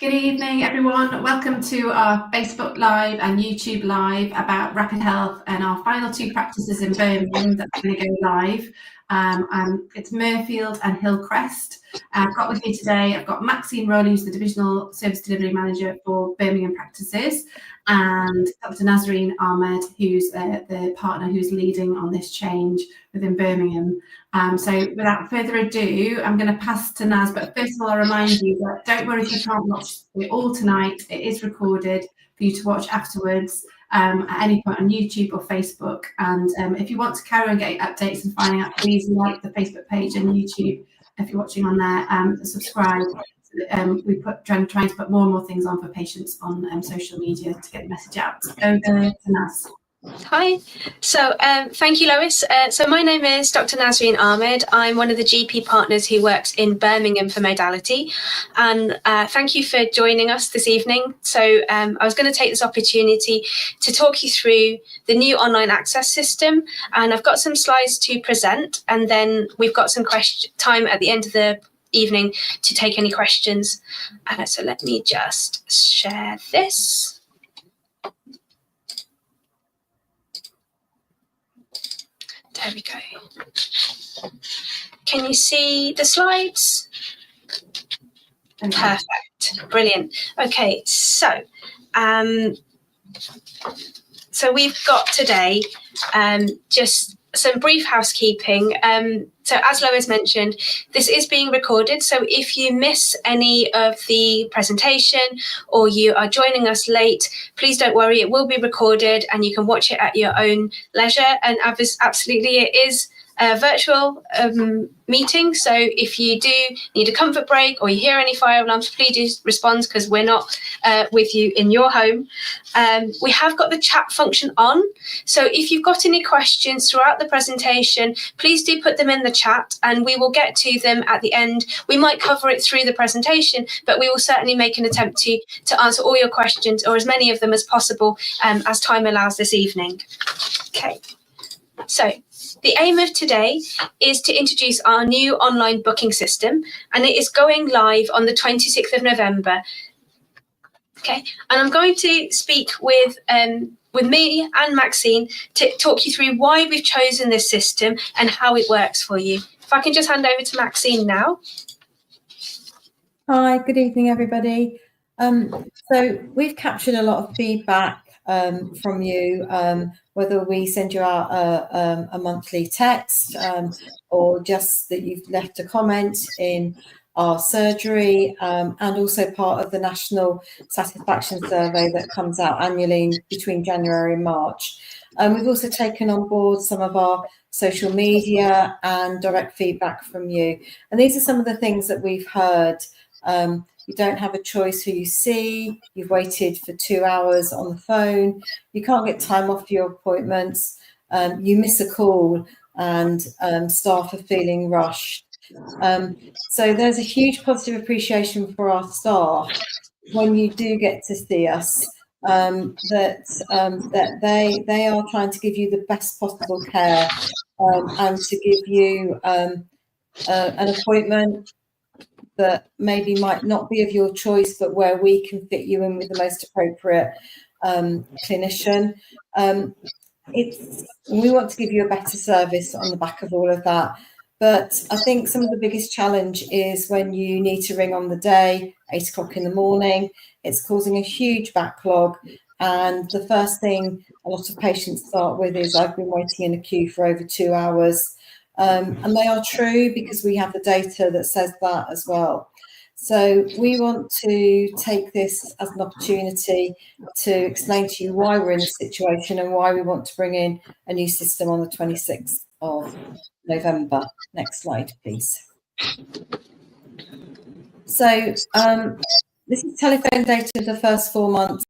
Good evening, everyone. Welcome to our Facebook Live and YouTube Live about Rapid Health and our final two practices in Birmingham that's going to go live. It's Mirfield and Hillcrest. I've got with me today, I've got Maxine Rowley, who's the Divisional Service Delivery Manager for Birmingham practices, and Dr. Nazreen Ahmed, who's the partner who's leading on this change within Birmingham. So without further ado, I'm going to pass to Naz, but first of all, I'll remind you that don't worry if you can't watch it all tonight. It is recorded for you to watch afterwards at any point on YouTube or Facebook. And if you want to carry on getting updates and finding out, please like the Facebook page and YouTube if you're watching on there, subscribe. We trying to put more and more things on for patients on social media to get the message out. Over to Naz. Hi. So thank you, Lois. So my name is Dr. Nazreen Ahmed. I'm one of the GP partners who works in Birmingham for modality. And thank you for joining us this evening. So I was going to take this opportunity to talk you through the new online access system. And I've got some slides to present. And then we've got some time at the end of the evening to take any questions. So let me just share this. There we go. Can you see the slides? Perfect. Brilliant. Okay, so we've got today just some brief housekeeping. So as Lois mentioned, this is being recorded. So if you miss any of the presentation or you are joining us late, please don't worry, it will be recorded and you can watch it at your own leisure. And absolutely, it is a virtual meeting. So if you do need a comfort break or you hear any fire alarms, please do respond because we're not with you in your home. We have got the chat function on. So if you've got any questions throughout the presentation, please do put them in the chat and we will get to them at the end. We might cover it through the presentation, but we will certainly make an attempt to answer all your questions or as many of them as possible as time allows this evening. Okay, so the aim of today is to introduce our new online booking system, and it is going live on the 26th of November. Okay, and I'm going to speak with me and Maxine to talk you through why we've chosen this system and how it works for you. If I can just hand over to Maxine now. Hi, good evening, everybody. So we've captured a lot of feedback from you, whether we send you out a monthly text or just that you've left a comment in our surgery, and also part of the National Satisfaction Survey that comes out annually between January and March. We've also taken on board some of our social media and direct feedback from you. And these are some of the things that we've heard. You don't have a choice who you see. You've waited for 2 hours on the phone. You can't get time off your appointments. You miss a call and staff are feeling rushed. So there's a huge positive appreciation for our staff when you do get to see us, that they are trying to give you the best possible care and to give you an appointment that maybe might not be of your choice, but where we can fit you in with the most appropriate clinician. We want to give you a better service on the back of all of that. But I think some of the biggest challenge is when you need to ring on the day, 8 o'clock in the morning. It's causing a huge backlog. And the first thing a lot of patients start with is, I've been waiting in a queue for over 2 hours. And they are true because we have the data that says that as well. So we want to take this as an opportunity to explain to you why we're in this situation and why we want to bring in a new system on the 26th of November. Next slide, please. So this is telephone data of the first 4 months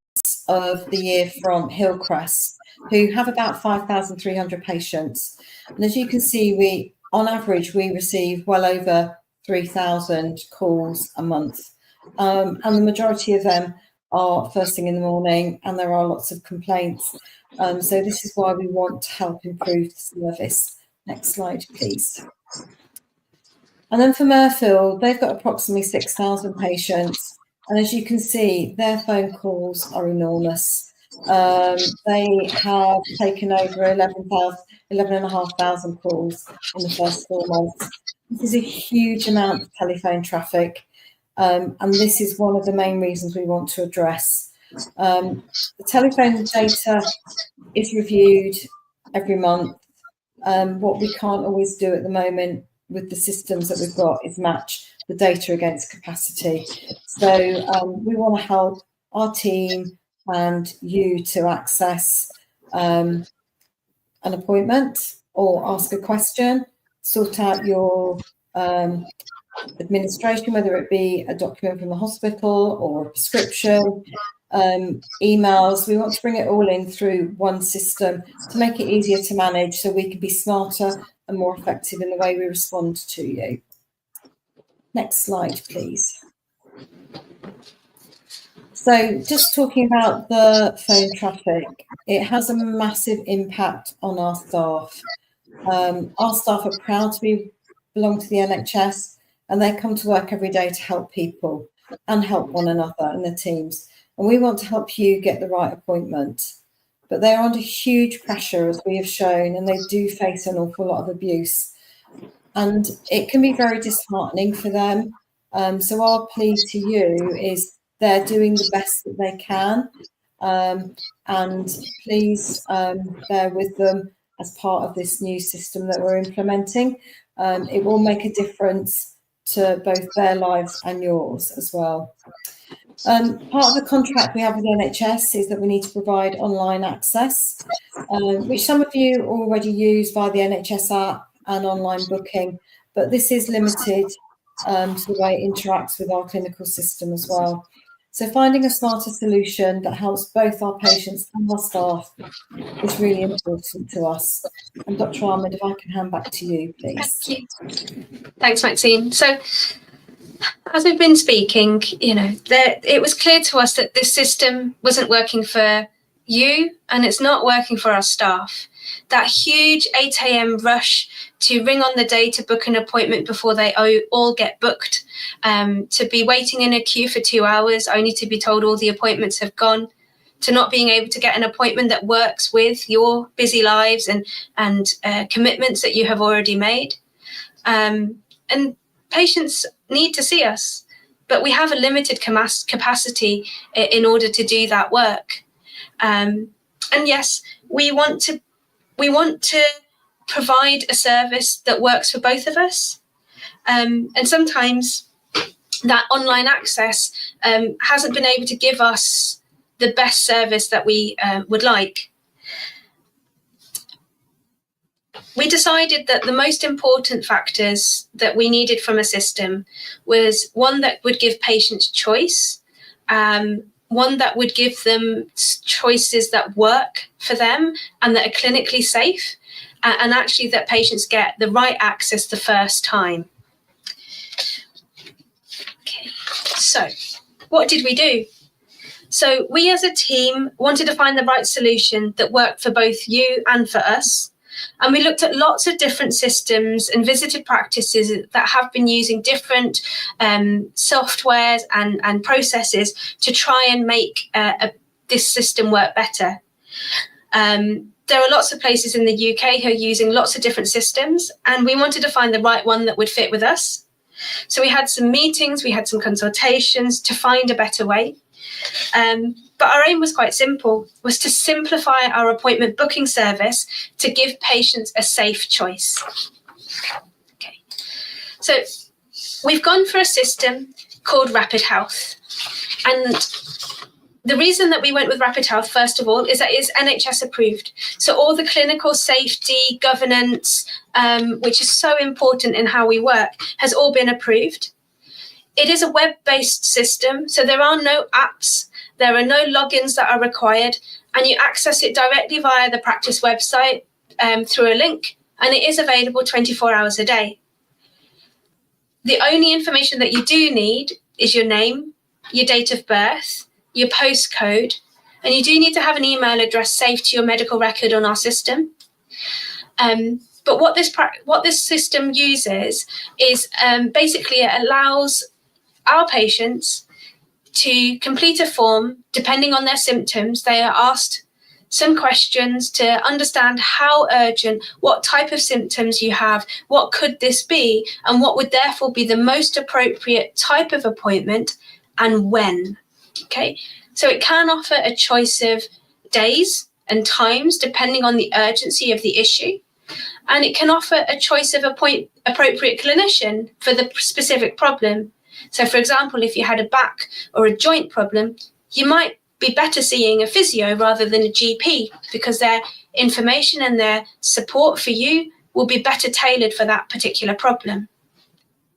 of the year from Hillcrest, who have about 5,300 patients. And as you can see, on average, we receive well over 3,000 calls a month. And the majority of them are first thing in the morning, and there are lots of complaints. So this is why we want to help improve the service. Next slide, please. And then for Mirfield, they've got approximately 6,000 patients. And as you can see, their phone calls are enormous. They have taken over 11,500 calls in the first 4 months. This is a huge amount of telephone traffic, and this is one of the main reasons we want to address. The telephone data is reviewed every month. What we can't always do at the moment with the systems that we've got is match the data against capacity. So we want to help our team and you to access an appointment or ask a question, sort out your administration, whether it be a document from the hospital or a prescription, emails. We want to bring it all in through one system to make it easier to manage so we can be smarter and more effective in the way we respond to you. Next slide, please. So just talking about the phone traffic, it has a massive impact on our staff. Our staff are proud to belong to the NHS, and they come to work every day to help people and help one another and their teams. And we want to help you get the right appointment. But they're under huge pressure, as we have shown, and they do face an awful lot of abuse. And it can be very disheartening for them. So our plea to you is they're doing the best that they can. And please bear with them as part of this new system that we're implementing. It will make a difference to both their lives and yours as well. Part of the contract we have with the NHS is that we need to provide online access, which some of you already use via the NHS app and online booking, but this is limited to the way it interacts with our clinical system as well. So finding a smarter solution that helps both our patients and our staff is really important to us. And Dr. Ahmed, if I can hand back to you, please. Thank you. Thanks, Maxine. So as we've been speaking, it was clear to us that this system wasn't working for you and it's not working for our staff. That huge 8 a.m. rush to ring on the day to book an appointment before they all get booked, to be waiting in a queue for 2 hours only to be told all the appointments have gone, to not being able to get an appointment that works with your busy lives and commitments that you have already made. And patients need to see us, but we have a limited capacity in order to do that work. And yes, we want to provide a service that works for both of us. And sometimes that online access hasn't been able to give us the best service that we would like. We decided that the most important factors that we needed from a system was one that would give patients choice, one that would give them choices that work for them and that are clinically safe, and actually that patients get the right access the first time. Okay, so what did we do? So we as a team wanted to find the right solution that worked for both you and for us. And we looked at lots of different systems and visited practices that have been using different softwares and processes to try and make this system work better. There are lots of places in the UK who are using lots of different systems, and we wanted to find the right one that would fit with us. So we had some meetings, we had some consultations to find a better way. But our aim was quite simple, was to simplify our appointment booking service to give patients a safe choice. Okay. So we've gone for a system called Rapid Health. And the reason that we went with Rapid Health, first of all, is that it's NHS approved. So all the clinical safety, governance, which is so important in how we work, has all been approved. It is a web-based system, so there are no apps, there are no logins that are required, and you access it directly via the practice website through a link, and it is available 24 hours a day. The only information that you do need is your name, your date of birth, your postcode, and you do need to have an email address saved to your medical record on our system. But what this system uses is basically it allows our patients to complete a form. Depending on their symptoms, they are asked some questions to understand how urgent, what type of symptoms you have, what could this be, and what would therefore be the most appropriate type of appointment and when. Okay, so it can offer a choice of days and times depending on the urgency of the issue, and it can offer a choice of appropriate clinician for the specific problem. So for example, if you had a back or a joint problem, you might be better seeing a physio rather than a GP, because their information and their support for you will be better tailored for that particular problem.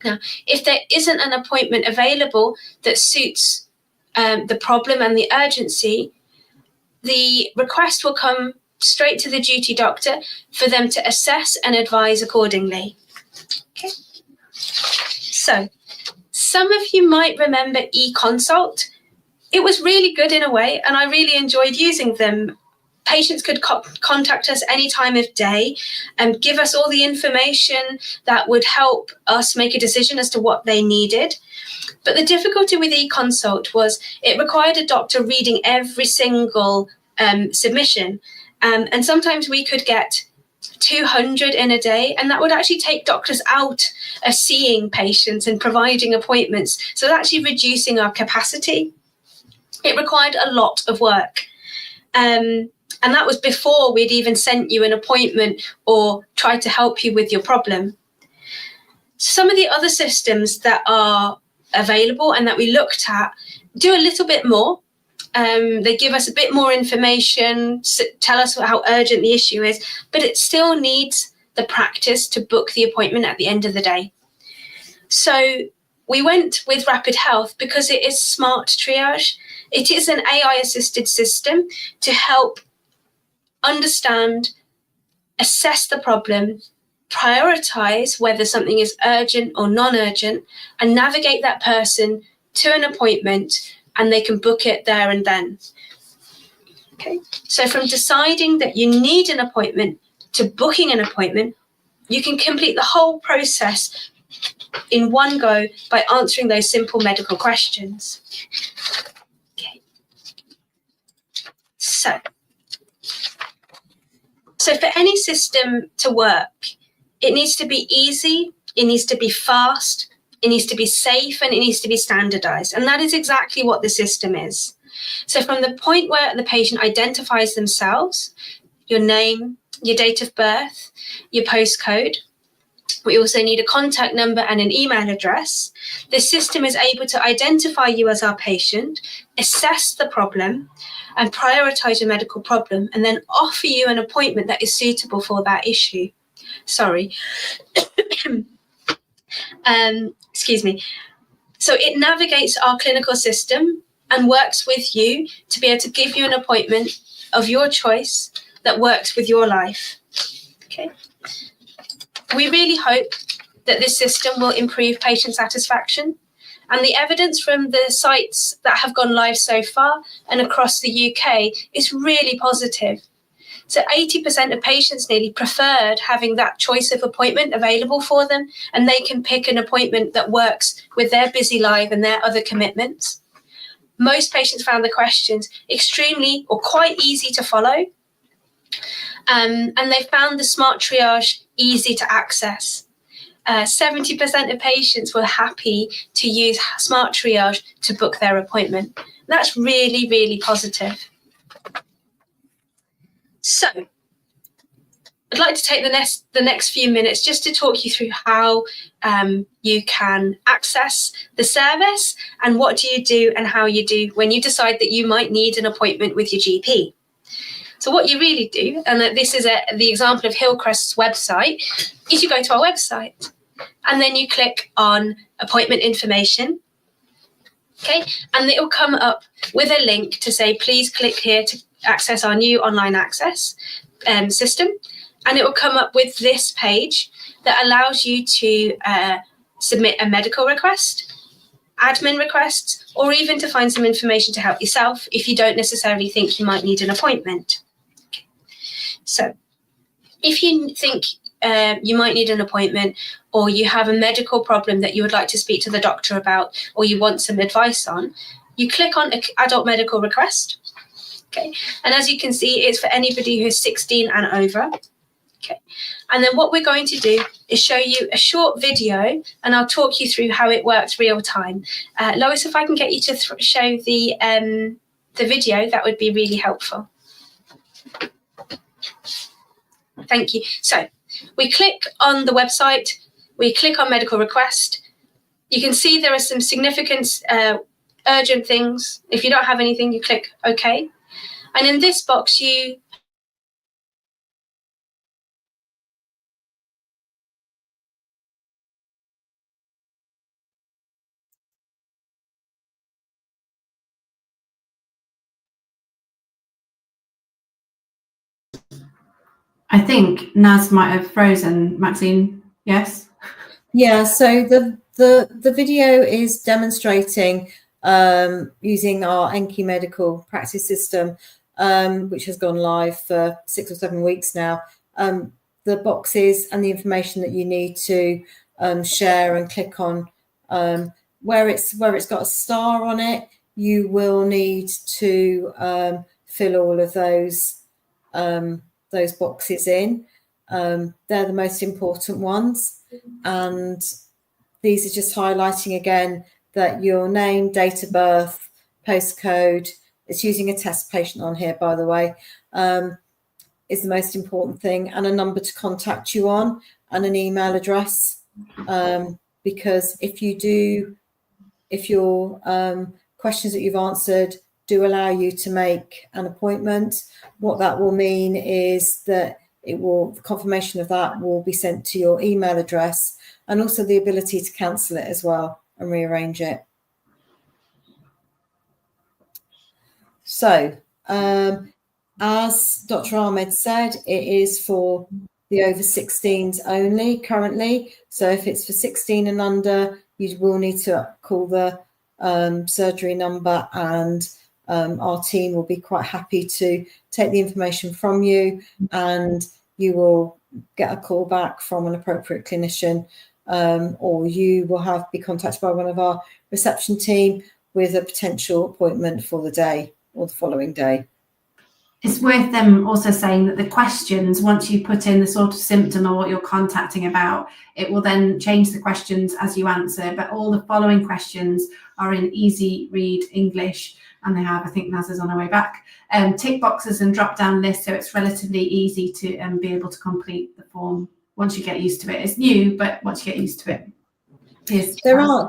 Now, if there isn't an appointment available that suits the problem and the urgency, the request will come straight to the duty doctor for them to assess and advise accordingly. Okay. So, some of you might remember eConsult. It was really good in a way, and I really enjoyed using them. Patients could contact us any time of day and give us all the information that would help us make a decision as to what they needed. But the difficulty with eConsult was it required a doctor reading every single submission. And sometimes we could get 200 in a day, and that would actually take doctors out of seeing patients and providing appointments. So it's actually reducing our capacity. It required a lot of work. And that was before we'd even sent you an appointment or tried to help you with your problem. Some of the other systems that are available and that we looked at do a little bit more. They give us a bit more information, tell us how urgent the issue is, but it still needs the practice to book the appointment at the end of the day. So we went with Rapid Health because it is smart triage. It is an AI-assisted system to help understand, assess the problem, prioritize whether something is urgent or non-urgent, and navigate that person to an appointment, and they can book it there and then. Okay, so from deciding that you need an appointment to booking an appointment, you can complete the whole process in one go by answering those simple medical questions. Okay. So for any system to work, it needs to be easy, it needs to be fast, it needs to be safe, and it needs to be standardized. And that is exactly what the system is. So from the point where the patient identifies themselves, your name, your date of birth, your postcode, we also need a contact number and an email address. The system is able to identify you as our patient, assess the problem, and prioritize your medical problem, and then offer you an appointment that is suitable for that issue. Sorry. Excuse me. So it navigates our clinical system and works with you to be able to give you an appointment of your choice that works with your life. Okay. We really hope that this system will improve patient satisfaction, and the evidence from the sites that have gone live so far and across the UK is really positive. So 80% of patients nearly preferred having that choice of appointment available for them, and they can pick an appointment that works with their busy life and their other commitments. Most patients found the questions extremely or quite easy to follow, and they found the smart triage easy to access. 70% of patients were happy to use smart triage to book their appointment. That's really, really positive. So I'd like to take the next few minutes just to talk you through how you can access the service and what do you do and how you do when you decide that you might need an appointment with your GP. So what you really do, and this is the example of Hillcrest's website, is you go to our website and then you click on appointment information. Okay, and it will come up with a link to say, please click here to access our new online access system. And it will come up with this page that allows you to submit a medical request, admin requests, or even to find some information to help yourself if you don't necessarily think you might need an appointment. Okay. So if you think you might need an appointment, or you have a medical problem that you would like to speak to the doctor about, or you want some advice on, you click on adult medical request. Okay, and as you can see, it's for anybody who's 16 and over. Okay, and then what we're going to do is show you a short video, and I'll talk you through how it works real time. Lois, if I can get you to show the video, that would be really helpful. Thank you. So we click on the website, we click on medical request. You can see there are some significant urgent things. If you don't have anything, you click OK. And in this box, I think Naz might have frozen. Maxine, yes? Yeah, so the video is demonstrating using our Enki medical practice system, which has gone live for 6 or 7 weeks now. The boxes and the information that you need to share and click on, where it's got a star on it, you will need to fill all of those boxes in. They're the most important ones, and these are just highlighting again that your name, date of birth, postcode, it's using a test patient on here, by the way, is the most important thing, and a number to contact you on and an email address, because if your questions that you've answered do allow you to make an appointment, what that will mean is that confirmation of that will be sent to your email address, and also the ability to cancel it as well and rearrange it. So, as Dr. Ahmed said, it is for the over 16s only currently. So if it's for 16 and under, you will need to call the surgery number, and our team will be quite happy to take the information from you, and you will get a call back from an appropriate clinician, or you will be contacted by one of our reception team with a potential appointment for the day or the following day. It's worth them also saying that the questions, once you put in the sort of symptom or what you're contacting about, it will then change the questions as you answer, but all the following questions are in easy read English, and they have, I think Naz is on her way back, tick boxes and drop down lists, so it's relatively easy to be able to complete the form once you get used to it. It's new, but once you get used to it. There are,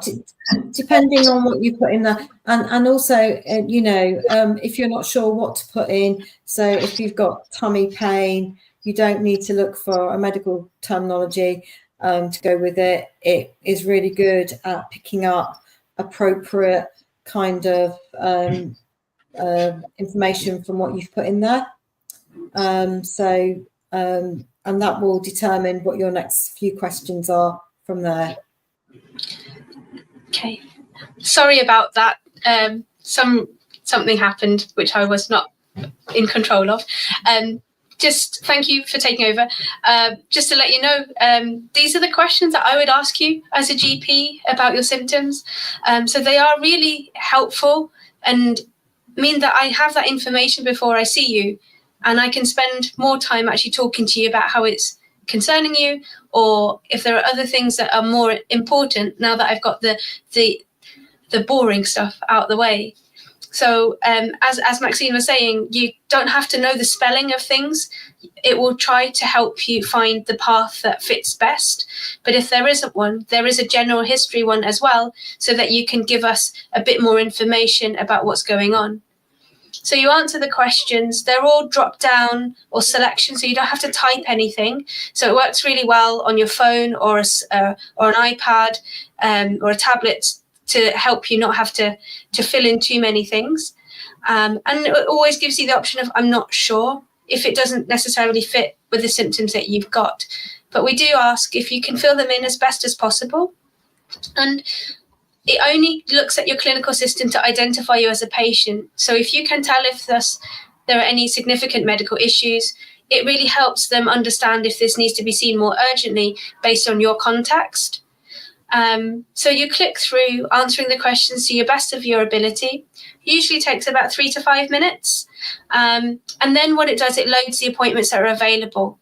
depending on what you put in there, and also, if you're not sure what to put in, so if you've got tummy pain, you don't need to look for a medical terminology to go with it. It is really good at picking up appropriate kind of information from what you've put in there. And that will determine what your next few questions are from there. Okay, sorry about that. Something happened which I was not in control of. Just thank you for taking over. Just to let you know, these are the questions that I would ask you as a GP about your symptoms. So they are really helpful and mean that I have that information before I see you, and I can spend more time actually talking to you about how it's concerning you, or if there are other things that are more important now that I've got the boring stuff out the way. So as Maxine was saying, you don't have to know the spelling of things. It will try to help you find the path that fits best. But if there isn't one, there is a general history one as well, so that you can give us a bit more information about what's going on. So you answer the questions. They're all drop down or selection, so you don't have to type anything. So it works really well on your phone or an iPad or a tablet to help you not have to fill in too many things. And it always gives you the option of I'm not sure, if it doesn't necessarily fit with the symptoms that you've got. But we do ask if you can fill them in as best as possible. And it only looks at your clinical system to identify you as a patient. So if you can tell if there are any significant medical issues, it really helps them understand if this needs to be seen more urgently based on your context. So you click through answering the questions to your best of your ability. Usually takes about 3 to 5 minutes. And then what it does, it loads the appointments that are available.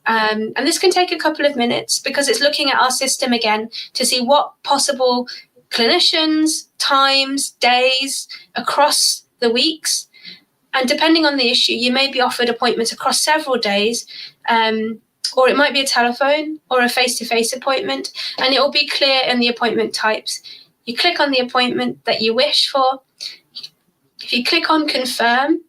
And this can take a couple of minutes because it's looking at our system again to see what possible clinicians, times, days across the weeks. And depending on the issue, you may be offered appointments across several days, or it might be a telephone or a face-to-face appointment, and it will be clear in the appointment types. You click on the appointment that you wish for. If you click on confirm,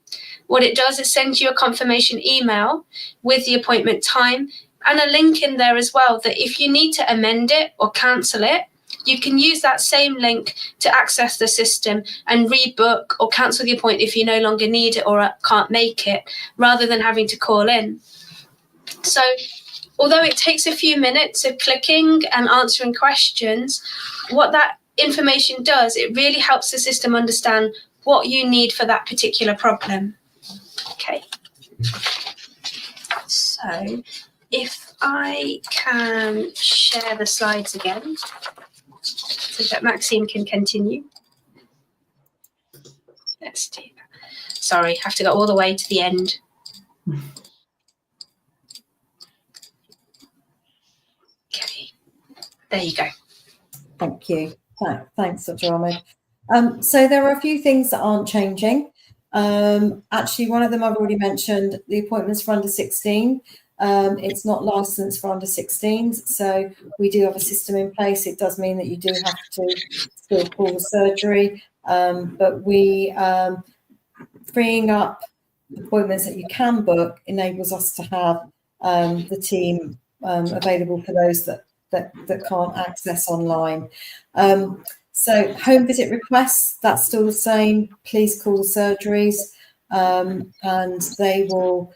what it does is send you a confirmation email with the appointment time and a link in there as well, that if you need to amend it or cancel it, you can use that same link to access the system and rebook or cancel the appointment if you no longer need it or can't make it, rather than having to call in. So although it takes a few minutes of clicking and answering questions, what that information does, it really helps the system understand what you need for that particular problem. Okay. So if I can share the slides again so that Maxine can continue. Let's do that. Sorry, have to go all the way to the end. Okay, there you go. Thank you. Thanks, Dr. Ahmed. So there are a few things that aren't changing. Actually, one of them I've already mentioned, the appointments for under 16. It's not licensed for under 16s, so we do have a system in place. It does mean that you do have to still call the surgery, but we freeing up appointments that you can book enables us to have the team available for those that can't access online. So home visit requests, that's still the same. Please call the surgeries and they will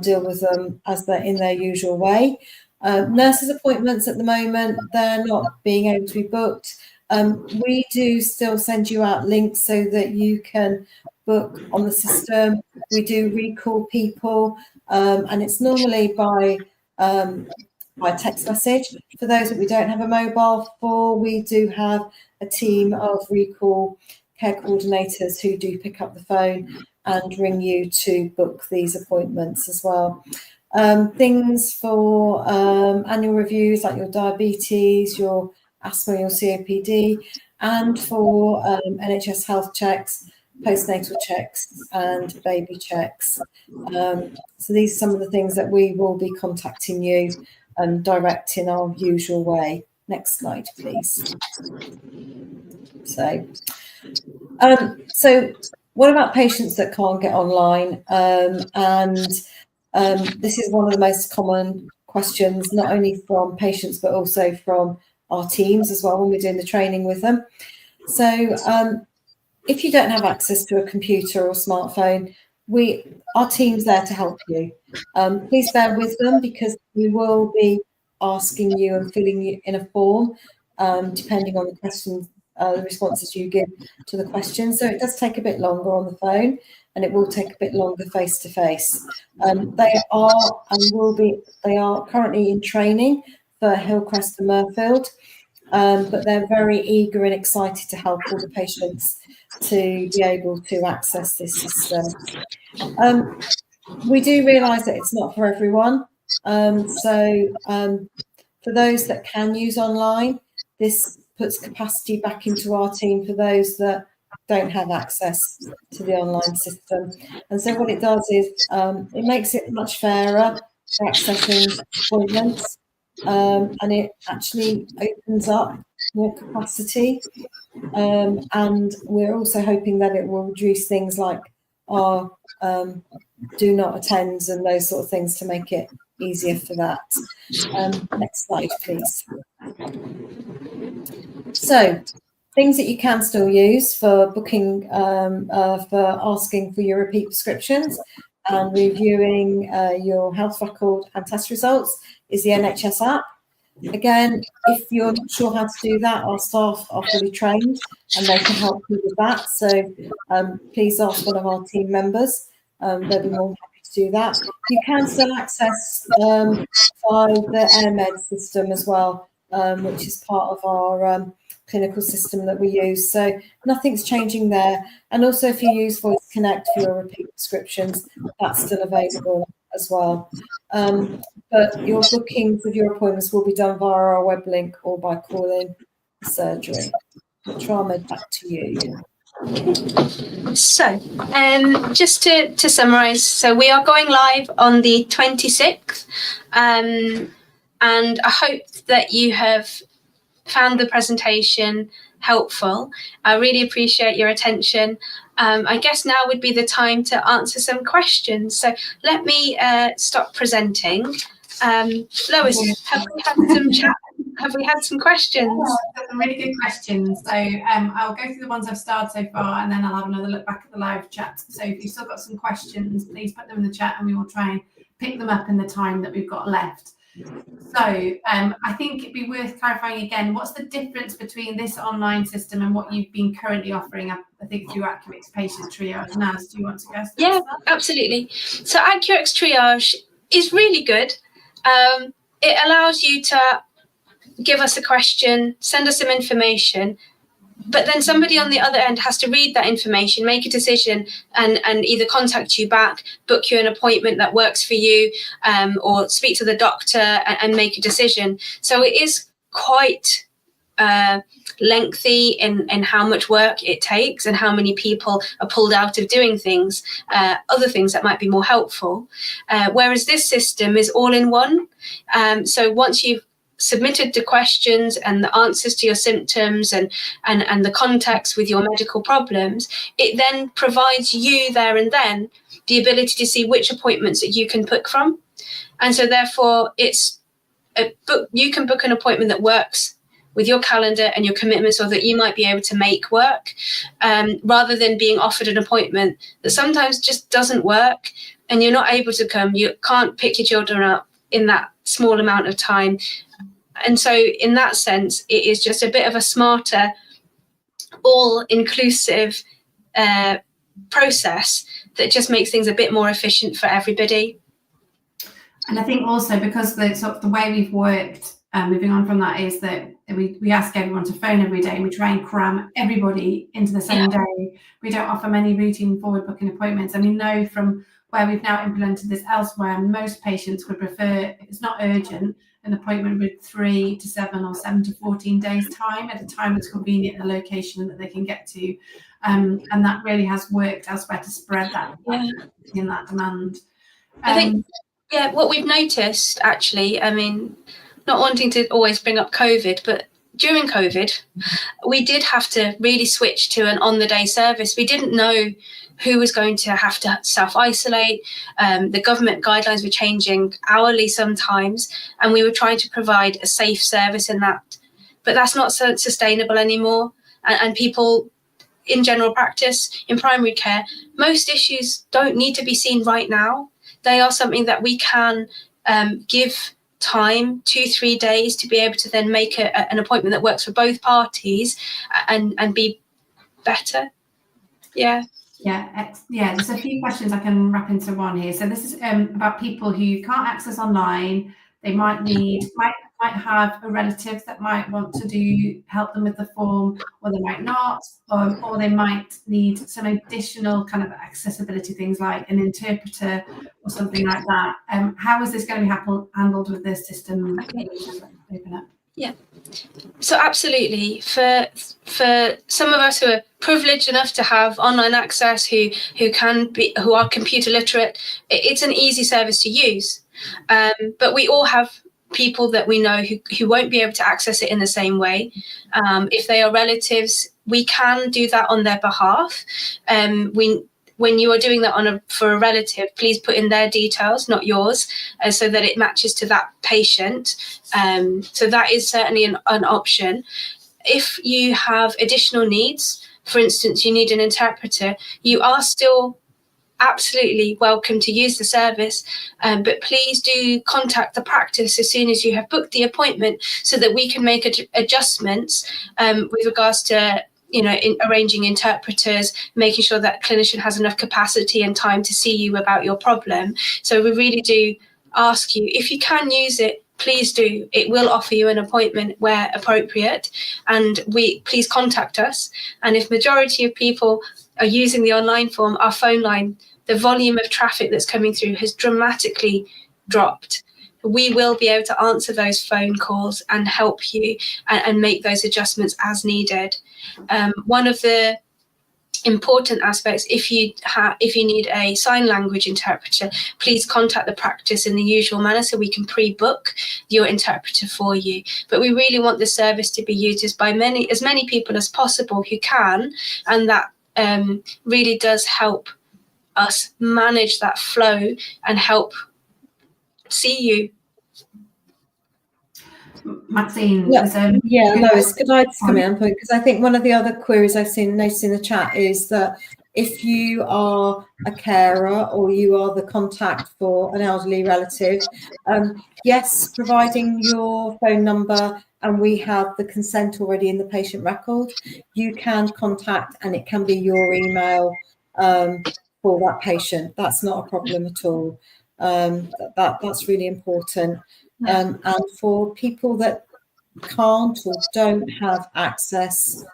deal with them as they're in their usual way. Nurses' appointments at the moment, they're not being able to be booked. We do still send you out links so that you can book on the system. We do recall people and it's normally by text message. For those that we don't have a mobile for, we do have a team of recall care coordinators who do pick up the phone and ring you to book these appointments as well. Things for annual reviews like your diabetes, your asthma, your COPD, and for NHS health checks, postnatal checks and baby checks. So these are some of the things that we will be contacting you and direct in our usual way. Next slide, please. So what about patients that can't get online? This is one of the most common questions, not only from patients, but also from our teams as well when we're doing the training with them. So if you don't have access to a computer or smartphone, our team's there to help you. Please bear with them because we will be asking you and filling you in a form, depending on the questions, the responses you give to the questions. So it does take a bit longer on the phone, and it will take a bit longer face to face. They are currently in training for Hillcrest and Murfield, but they're very eager and excited to help all the patients to be able to access this system. We do realise that it's not for everyone. For those that can use online, this puts capacity back into our team for those that don't have access to the online system. And so what it does is it makes it much fairer for accessing appointments, and it actually opens up more capacity. And we're also hoping that it will reduce things like our do not attends and those sort of things to make it easier for that. Next slide, please. So things that you can still use for booking, for asking for your repeat prescriptions and reviewing your health record and test results is the NHS app. Again, if you're not sure how to do that, our staff are fully trained and they can help you with that. So please ask one of our team members. They'll be more than happy to do that. You can still access by the AirMed system as well. which is part of our clinical system that we use. So nothing's changing there. And also if you use Voice Connect for your repeat prescriptions, that's still available as well. But your bookings of your appointments will be done via our web link or by calling the surgery. Trauma, back to you. So, just to summarise, so we are going live on the 26th, and I hope that you have found the presentation helpful. I really appreciate your attention. I guess now would be the time to answer some questions. So let me stop presenting. Lois, have we had some chat? Have we had some questions? Some really good questions. So I'll go through the ones I've started so far, and then I'll have another look back at the live chat. So if you've still got some questions, please put them in the chat, and we will try and pick them up in the time that we've got left. So I think it'd be worth clarifying again, what's the difference between this online system and what you've been currently offering, I think, through Accurix Patient Triage? Naz, do you want to go? Yeah, absolutely. So Accurix Triage is really good. It allows you to give us a question, send us some information, but then somebody on the other end has to read that information, make a decision, and either contact you back, book you an appointment that works for you, or speak to the doctor and make a decision. So it is quite lengthy in how much work it takes and how many people are pulled out of doing things, other things that might be more helpful. Whereas this system is all in one. So once you've submitted the questions and the answers to your symptoms and the context with your medical problems, it then provides you there and then the ability to see which appointments that you can book from. And so therefore you can book an appointment that works with your calendar and your commitments, or that you might be able to make work, rather than being offered an appointment that sometimes just doesn't work and you're not able to come. You can't pick your children up in that small amount of time. And so in that sense, it is just a bit of a smarter, all-inclusive process that just makes things a bit more efficient for everybody. And I think also because the way we've worked, moving on from that, is that we ask everyone to phone every day, and we try and cram everybody into the same day. We don't offer many routine forward booking appointments. And we know from where we've now implemented this elsewhere, most patients would prefer, if it's not urgent, an appointment with 3 to 7 or 7 to 14 days time, at a time that's convenient in a location that they can get to. And that really has worked elsewhere to spread that in that demand. I think, what we've noticed, actually, I mean, not wanting to always bring up COVID, but during COVID, we did have to really switch to an on-the-day service. We didn't know who was going to have to self-isolate. The government guidelines were changing hourly sometimes, and we were trying to provide a safe service in that. But that's not so sustainable anymore. And people in general practice, in primary care, most issues don't need to be seen right now. They are something that we can give time, 2-3 days, to be able to then make an appointment that works for both parties and be better. Yeah, there's a few questions I can wrap into one here. So this is about people who can't access online. They might have a relative that might want to help them with the form, or they might not, or they might need some additional kind of accessibility things like an interpreter or something like that. How is this going to be handled with this system? Okay. Open up. Yeah. So absolutely, for some of us who are privileged enough to have online access, who are computer literate, it's an easy service to use. But we all have people that we know who won't be able to access it in the same way. If they are relatives, we can do that on their behalf. When you are doing that for a relative, please put in their details, not yours, so that it matches to that patient. So that is certainly an option. If you have additional needs, for instance, you need an interpreter, you are still absolutely welcome to use the service, but please do contact the practice as soon as you have booked the appointment, so that we can make adjustments with regards to arranging interpreters, making sure that clinician has enough capacity and time to see you about your problem. So we really do ask you, if you can use it, please do. It will offer you an appointment where appropriate, and please contact us. And if majority of people are using the online form, our phone line, the volume of traffic that's coming through has dramatically dropped. We will be able to answer those phone calls and help you and make those adjustments as needed. One of the important aspects, if you need a sign language interpreter, please contact the practice in the usual manner so we can pre-book your interpreter for you. But we really want the service to be used by as many people as possible who can, and that really does help us manage that flow and help see you. Maxine, Lois, could I just come in? Because I think one of the other queries I've noticed in the chat is that if you are a carer or you are the contact for an elderly relative, yes, providing your phone number and we have the consent already in the patient record, you can contact and it can be your email for that patient. That's not a problem at all. That's really important. And for people that can't or don't have access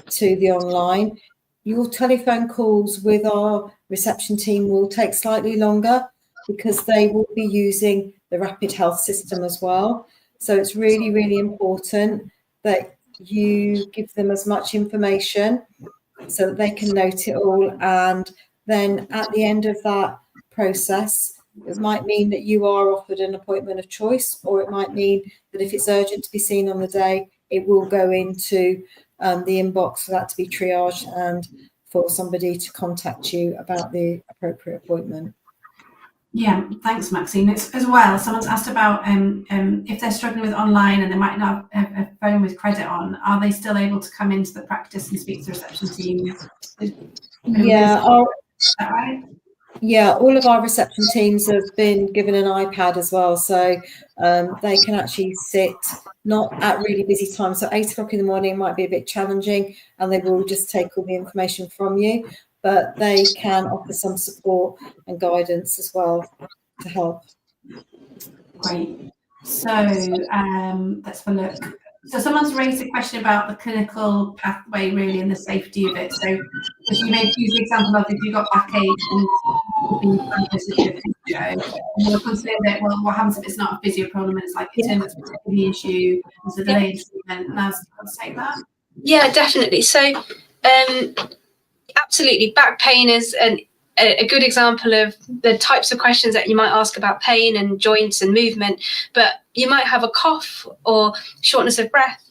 to the online, your telephone calls with our reception team will take slightly longer because they will be using the Rapid Health system as well. So it's really, really important that you give them as much information so that they can note it all. And then at the end of that process, it might mean that you are offered an appointment of choice, or it might mean that if it's urgent to be seen on the day, it will go into the inbox for that to be triaged and for somebody to contact you about the appropriate appointment. Yeah, thanks, Maxine. As well, someone's asked about if they're struggling with online and they might not have a phone with credit on, are they still able to come into the practice and speak to the reception team? Yeah. Is that right? Yeah, all of our reception teams have been given an iPad as well, so they can actually sit not at really busy times. So 8 o'clock in the morning might be a bit challenging, and they will just take all the information from you, but they can offer some support and guidance as well to help. Great. So let's have a look. So someone's raised a question about the clinical pathway, really, and the safety of it. So as you may use the example of if you got backache and being diagnosed with physio, and you're concerned that, well, what happens if it's not a physio problem and it's like it turns out to be a kidney issue, there's a delay in treatment? Naz, let's take that. Yeah, definitely. So absolutely, back pain is a good example of the types of questions that you might ask about pain and joints and movement, but you might have a cough or shortness of breath.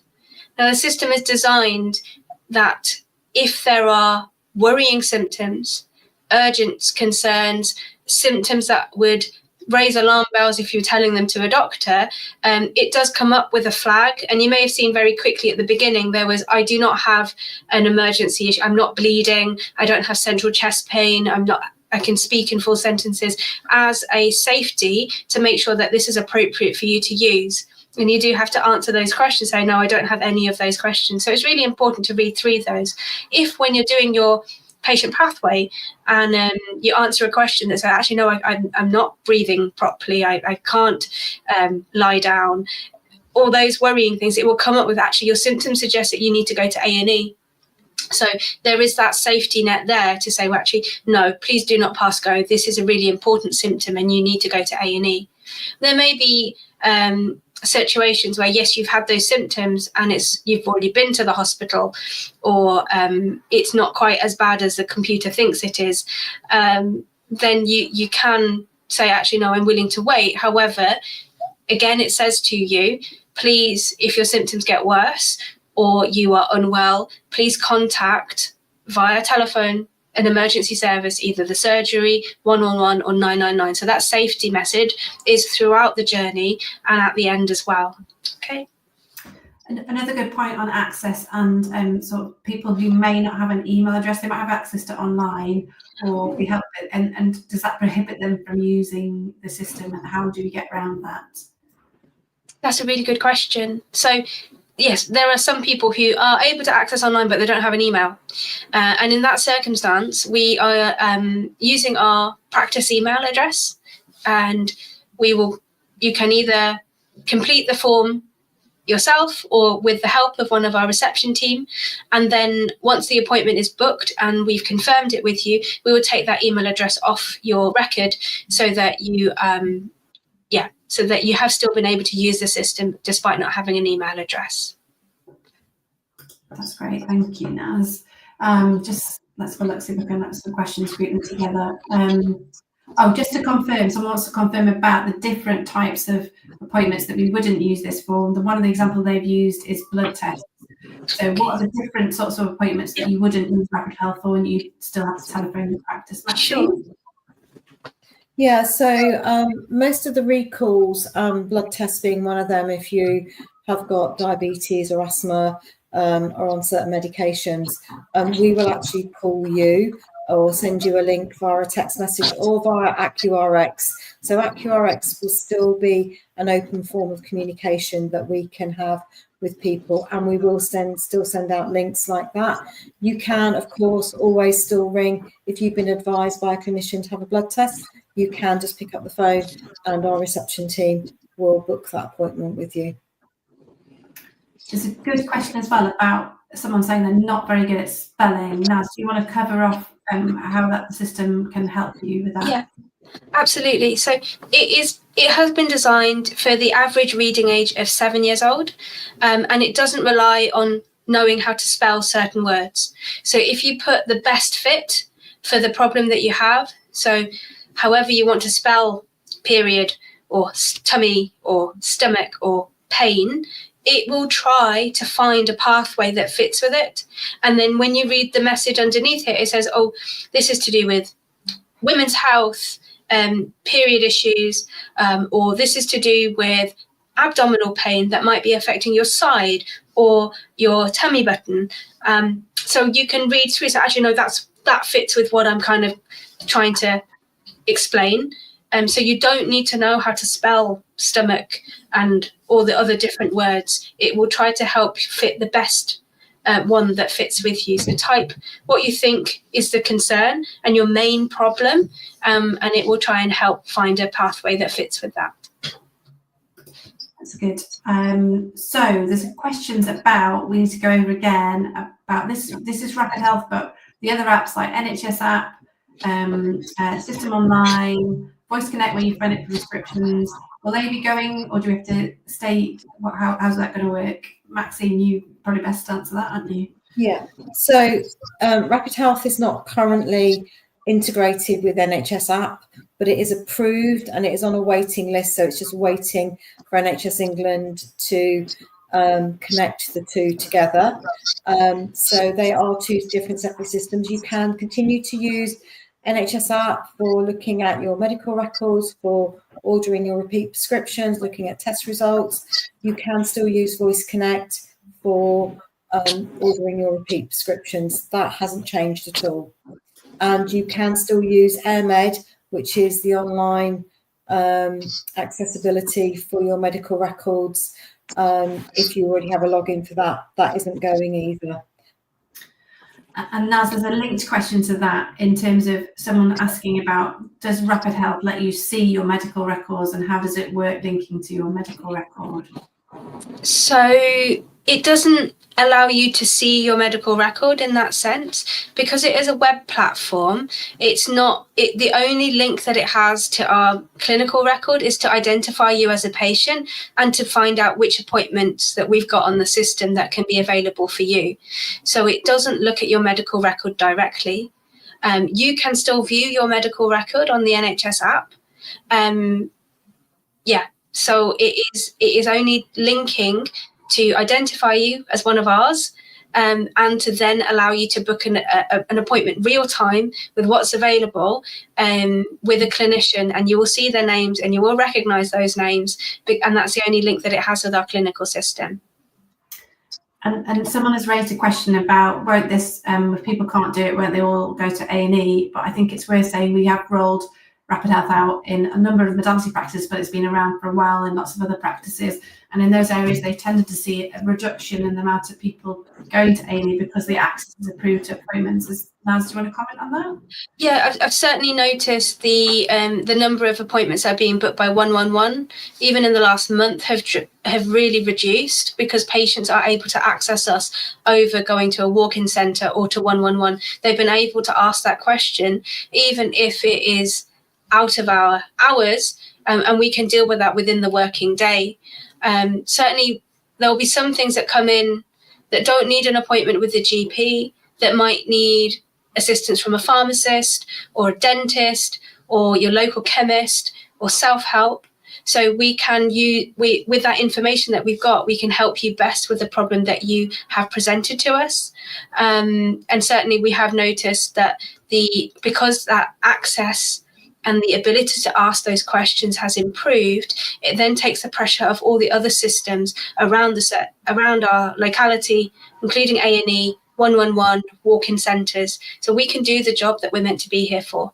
Now, the system is designed that if there are worrying symptoms, urgent concerns, symptoms that would raise alarm bells if you're telling them to a doctor, it does come up with a flag. And you may have seen very quickly at the beginning, there was, I do not have an emergency issue. I'm not bleeding. I don't have central chest pain. I can speak in full sentences, as a safety to make sure that this is appropriate for you to use. And you do have to answer those questions, say, no, I don't have any of those questions. So it's really important to read through those. If when you're doing your patient pathway and you answer a question that says, actually, no, I'm not breathing properly, I can't lie down, all those worrying things, it will come up with actually your symptoms suggest that you need to go to A&E. So there is that safety net there to say, well, actually, no, please do not pass go. This is a really important symptom and you need to go to A&E. There may be situations where, yes, you've had those symptoms and you've already been to the hospital, or it's not quite as bad as the computer thinks it is, then you can say, actually, no, I'm willing to wait. However, again, it says to you, please, if your symptoms get worse or you are unwell, please contact via telephone an emergency service, either the surgery, 111 or 999. So that safety message is throughout the journey and at the end as well. Okay. And another good point on access and sort of people who may not have an email address, they might have access to online or be helped, and does that prohibit them from using the system, and how do we get around that? That's a really good question. So yes, there are some people who are able to access online, but they don't have an email. And in that circumstance, we are using our practice email address, and you can either complete the form yourself or with the help of one of our reception team. And then once the appointment is booked and we've confirmed it with you, we will take that email address off your record so that you have still been able to use the system despite not having an email address. That's great, thank you, Naz. Just let's have a look, see if we can look at some questions grouped together. Just to confirm, someone wants to confirm about the different types of appointments that we wouldn't use this for. One of the examples they've used is blood tests. So what are the different sorts of appointments that you wouldn't use Rapid Health for and you still have to telephone the practice? Sure. Yeah, so most of the recalls, blood tests being one of them, if you have got diabetes or asthma or on certain medications, we will actually call you or send you a link via a text message or via AccuRx. So AccuRx will still be an open form of communication that we can have with people, and we will still send out links like that. You can, of course, always still ring if you've been advised by a clinician to have a blood test. You can just pick up the phone and our reception team will book that appointment with you. There's a good question as well about someone saying they're not very good at spelling. Naz, do you want to cover off how that system can help you with that? Yeah, absolutely. So it has been designed for the average reading age of 7 years old, and it doesn't rely on knowing how to spell certain words. So if you put the best fit for the problem that you have, so however you want to spell period or tummy or stomach or pain, it will try to find a pathway that fits with it. And then when you read the message underneath it, it says, oh, this is to do with women's health, period issues, or this is to do with abdominal pain that might be affecting your side or your tummy button. So you can read through, so actually, no, that fits with what I'm kind of trying to explain. So you don't need to know how to spell stomach and all the other different words. It will try to help fit the best one that fits with you. So type what you think is the concern and your main problem, and it will try and help find a pathway that fits with that. That's good. So there's questions about, we need to go over again about this. This is Rapid Health, but the other apps like NHS app, System Online, Voice Connect, where you find it for prescriptions, will they be going, or do we have to stay? How's that going to work? Maxine, you probably best answer that, aren't you? Yeah. So Rapid Health is not currently integrated with NHS app, but it is approved and it is on a waiting list. So it's just waiting for NHS England to connect the two together. So they are two different separate systems. You can continue to use NHS app for looking at your medical records, for ordering your repeat prescriptions, looking at test results. You can still use Voice Connect for ordering your repeat prescriptions. That hasn't changed at all. And you can still use AirMed, which is the online accessibility for your medical records. If you already have a login for that, that isn't going either. And Naz, there's a linked question to that in terms of someone asking about, does Rapid Health let you see your medical records and how does it work linking to your medical record? So it doesn't allow you to see your medical record in that sense because it is a web platform. It's not the only link that it has to our clinical record is to identify you as a patient and to find out which appointments that we've got on the system that can be available for you. So it doesn't look at your medical record directly. You can still view your medical record on the NHS app. So it is only linking to identify you as one of ours, and to then allow you to book an appointment real time with what's available with a clinician, and you will see their names and you will recognise those names, and that's the only link that it has with our clinical system. And someone has raised a question about, won't this, if people can't do it, won't they all go to A&E? But I think it's worth saying we have rolled Rapid Health out in a number of modality practices, but it's been around for a while in lots of other practices. And in those areas, they tended to see a reduction in the amount of people going to A&E because the access is approved to appointments is Naz, do you want to comment on that? Yeah, I've certainly noticed the number of appointments that are being booked by 111, even in the last month, have really reduced because patients are able to access us over going to a walk-in centre or to 111. They've been able to ask that question, even if it is out of our hours, and we can deal with that within the working day. Certainly, there will be some things that come in that don't need an appointment with the GP, that might need assistance from a pharmacist or a dentist or your local chemist or self-help. So we can with that information that we've got, we can help you best with the problem that you have presented to us. And certainly we have noticed that because that access and the ability to ask those questions has improved, it then takes the pressure of all the other systems around our locality, including A&E, 111, walk-in centres. So we can do the job that we're meant to be here for.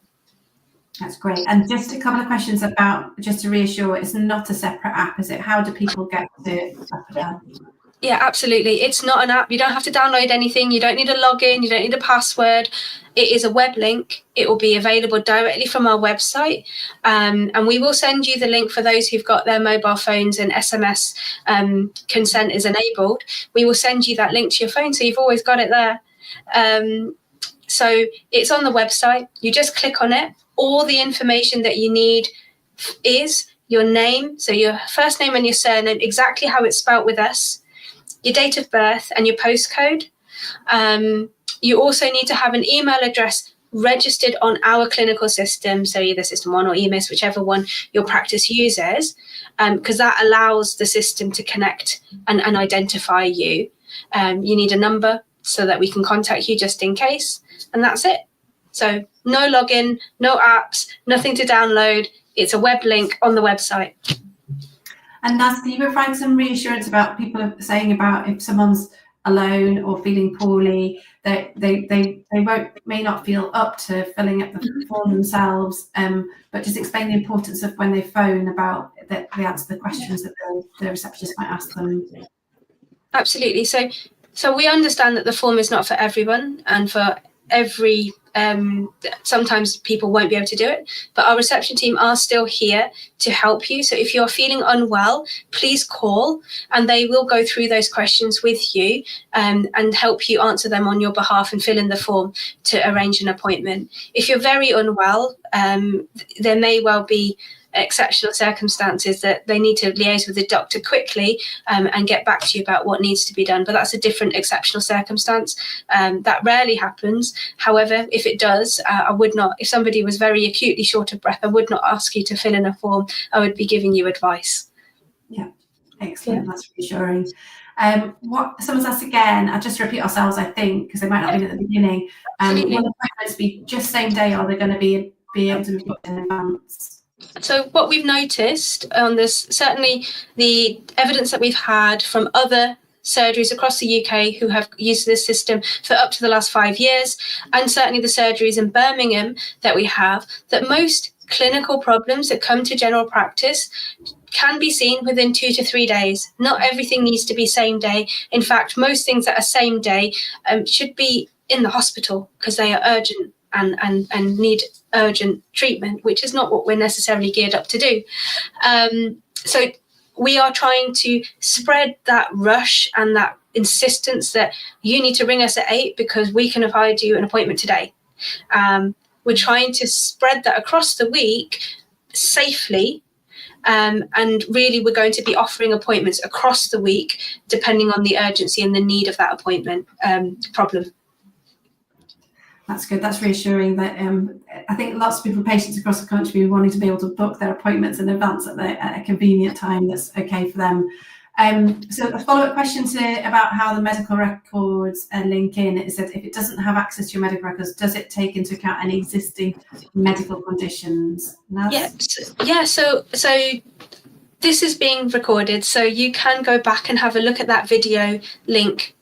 That's great. And just a couple of questions about, just to reassure, it's not a separate app, is it? How do people get to Rapid Health? Yeah, absolutely. It's not an app. You don't have to download anything. You don't need a login. You don't need a password. It is a web link. It will be available directly from our website. And we will send you the link for those who've got their mobile phones and SMS consent is enabled. We will send you that link to your phone, so you've always got it there. So it's on the website. You just click on it. All the information that you need is your name, so your first name and your surname, exactly how it's spelt with us, your date of birth and your postcode. You also need to have an email address registered on our clinical system, so either System 1 or EMIS, whichever one your practice uses, because that allows the system to connect and identify you. You need a number so that we can contact you just in case, and that's it. So no login, no apps, nothing to download. It's a web link on the website. And Naz, can you provide some reassurance about people saying about if someone's alone or feeling poorly, that they may not feel up to filling up the form themselves, but just explain the importance of when they phone about that they answer the questions that the receptionist might ask them. Absolutely. So we understand that the form is not for everyone, and for every sometimes people won't be able to do it, but our reception team are still here to help you. So if you're feeling unwell, please call and they will go through those questions with you and help you answer them on your behalf and fill in the form to arrange an appointment. If you're very unwell, there may well be exceptional circumstances that they need to liaise with the doctor quickly and get back to you about what needs to be done, but that's a different exceptional circumstance. That rarely happens. However, if it does, I would not, if somebody was very acutely short of breath, I would not ask you to fill in a form. I would be giving you advice. Yeah, excellent. Yeah. That's reassuring. What someone's asked again, I'll just repeat ourselves, I think, because they might not have been at the beginning. Will appointments be just same day, or are they going to be able to be booked in advance? So what we've noticed on this, certainly the evidence that we've had from other surgeries across the UK who have used this system for up to the last 5 years, and certainly the surgeries in Birmingham that we have, that most clinical problems that come to general practice can be seen within 2 to 3 days. Not everything needs to be same day. In fact, most things that are same day should be in the hospital because they are urgent and need urgent treatment, which is not what we're necessarily geared up to do. So we are trying to spread that rush and that insistence that you need to ring us at 8 because we can have hired you an appointment today. We're trying to spread that across the week safely, and really we're going to be offering appointments across the week depending on the urgency and the need of that appointment problem. That's good. That's reassuring. That I think lots of people, patients across the country, wanting to be able to book their appointments in advance at a convenient time that's okay for them. So a follow-up question about how the medical records link in is that if it doesn't have access to your medical records, does it take into account any existing medical conditions? Yeah. So this is being recorded, so you can go back and have a look at that video link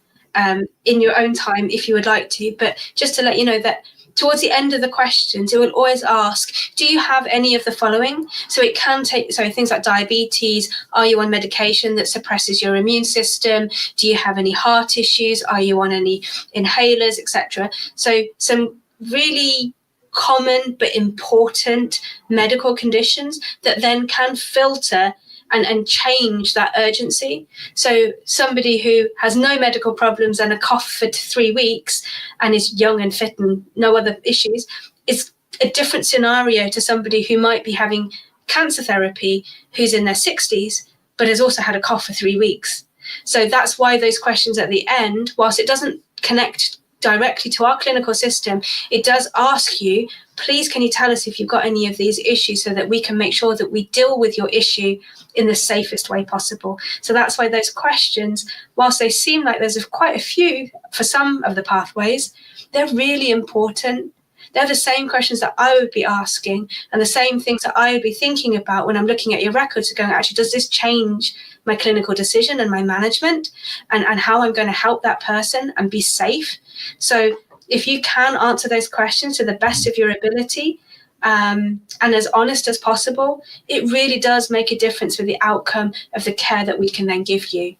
in your own time if you would like to. But just to let you know that towards the end of the questions, it will always ask, do you have any of the following? So it can take, so things like diabetes, are you on medication that suppresses your immune system? Do you have any heart issues? Are you on any inhalers, etc.? So some really common but important medical conditions that then can filter and change that urgency. So somebody who has no medical problems and a cough for 3 weeks and is young and fit and no other issues is a different scenario to somebody who might be having cancer therapy who's in their 60s but has also had a cough for 3 weeks. So that's why those questions at the end, whilst it doesn't connect directly to our clinical system, it does ask you, please can you tell us if you've got any of these issues so that we can make sure that we deal with your issue in the safest way possible. So that's why those questions, whilst they seem like there's quite a few for some of the pathways, they're really important. They're the same questions that I would be asking and the same things that I would be thinking about when I'm looking at your records, going, actually, does this change my clinical decision and my management and how I'm going to help that person and be safe? So if you can answer those questions to the best of your ability and as honest as possible, it really does make a difference with the outcome of the care that we can then give you.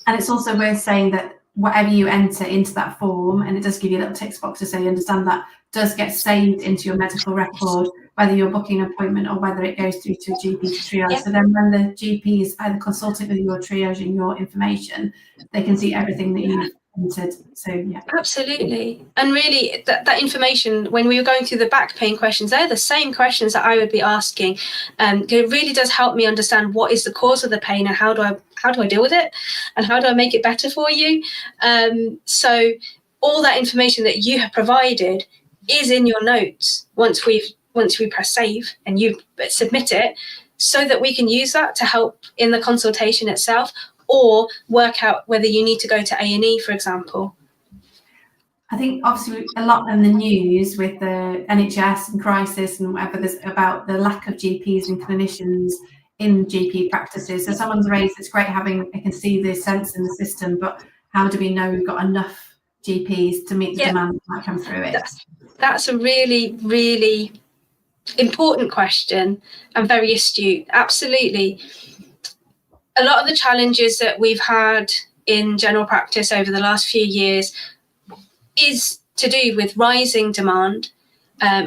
And it's also worth saying that whatever you enter into that form, and it does give you a little text box to say you understand that, does get saved into your medical record, whether you're booking an appointment or whether it goes through to a GP to triage. Yep. So then when the GP is either consulting with you or triaging your information, they can see everything that you've entered. So yeah. Absolutely. And really that information, when we were going through the back pain questions, they're the same questions that I would be asking. It really does help me understand what is the cause of the pain and how do I deal with it and how do I make it better for you. So all that information that you have provided is in your notes once we press save and you submit it, so that we can use that to help in the consultation itself or work out whether you need to go to A&E, for example. I think obviously a lot in the news with the NHS and crisis and whatever, there's about the lack of GPs and clinicians in GP practices. So someone's raised, it's great having, I can see the sense in the system, but how do we know we've got enough GPs to meet the demand that might come through it? That's a really, really important question and very astute. Absolutely. A lot of the challenges that we've had in general practice over the last few years is to do with rising demand,